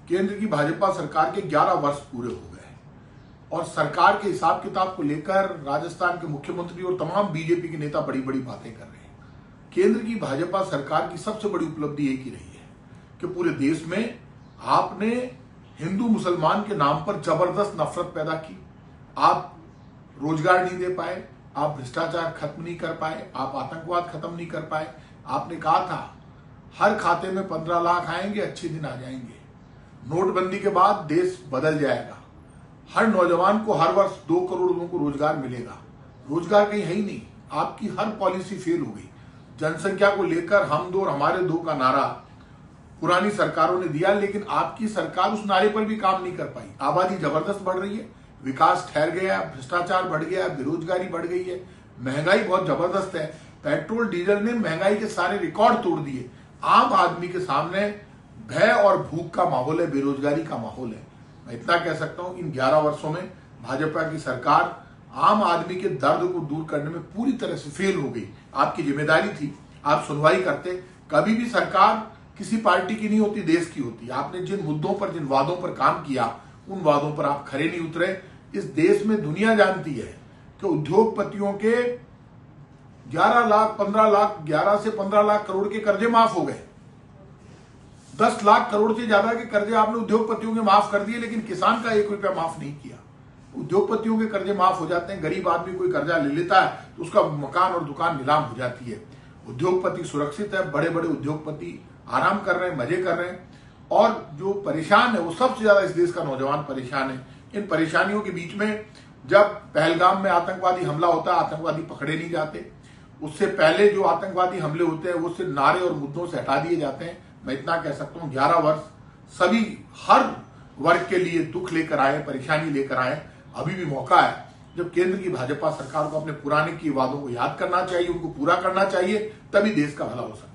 केंद्र की भाजपा सरकार के 11 वर्ष पूरे हो गए और सरकार के हिसाब किताब को लेकर राजस्थान के मुख्यमंत्री और तमाम बीजेपी के नेता बड़ी बड़ी बातें कर रहे हैं। केंद्र की भाजपा सरकार की सबसे बड़ी उपलब्धि एक ही रही है कि पूरे देश में आपने हिंदू मुसलमान के नाम पर जबरदस्त नफरत पैदा की। आप रोजगार नहीं दे पाए, आप भ्रष्टाचार खत्म नहीं कर पाए, आप आतंकवाद खत्म नहीं कर पाए। आपने कहा था हर खाते में 15 लाख आएंगे, अच्छे दिन आ जाएंगे। नोटबंदी के बाद देश बदल जाएगा। हर नौजवान को हर वर्ष 2 करोड़ लोगों को रोजगार मिलेगा। रोजगार कहीं है ही नहीं। आपकी हर पॉलिसी फेल हो गई। जनसंख्या को लेकर हम दो और हमारे दो का नारा पुरानी सरकारों ने दिया, लेकिन आपकी सरकार उस नारे पर भी काम नहीं कर पाई। आबादी जबरदस्त बढ़ रही है, विकास ठहर गया, भ्रष्टाचार बढ़ गया, बेरोजगारी बढ़ गई है, महंगाई बहुत जबरदस्त है। पेट्रोल डीजल ने महंगाई के सारे रिकॉर्ड तोड़ दिए। आम आदमी के सामने भय और भूख का माहौल है, बेरोजगारी का माहौल है। मैं इतना कह सकता हूं, इन 11 वर्षों में भाजपा की सरकार आम आदमी के दर्द को दूर करने में पूरी तरह से फेल हो गई। आपकी जिम्मेदारी थी, आप सुनवाई करते। कभी भी सरकार किसी पार्टी की नहीं होती, देश की होती। आपने जिन मुद्दों पर, जिन वादों पर काम किया, उन वादों पर आप खरे नहीं उतरे। इस देश में दुनिया जानती है कि उद्योगपतियों के 11 लाख 15 लाख 11 से 15 लाख करोड़ के कर्जे माफ हो गए। 10 लाख करोड़ से ज्यादा के कर्जे आपने उद्योगपतियों के माफ कर दिए, लेकिन किसान का 1 रुपया माफ नहीं किया। उद्योगपतियों के कर्जे माफ हो जाते हैं। गरीब आदमी कोई कर्जा ले लेता है तो उसका मकान और दुकान नीलाम हो जाती है। उद्योगपति सुरक्षित है, बड़े बड़े उद्योगपति आराम कर रहे हैं, मजे कर रहे हैं। और जो परेशान है वो सबसे ज्यादा इस देश का नौजवान परेशान है। इन परेशानियों के बीच में जब पहलगाम में आतंकवादी हमला होता है, आतंकवादी पकड़े नहीं जाते। उससे पहले जो आतंकवादी हमले होते हैं वो सिर्फ नारे और मुद्दों से हटा दिए जाते हैं। मैं इतना कह सकता हूं, 11 वर्ष सभी हर वर्ग के लिए दुख लेकर आए, परेशानी लेकर आए। अभी भी मौका है जब केंद्र की भाजपा सरकार को अपने पुराने किए वादों को याद करना चाहिए, उनको पूरा करना चाहिए, तभी देश का भला हो सकता है।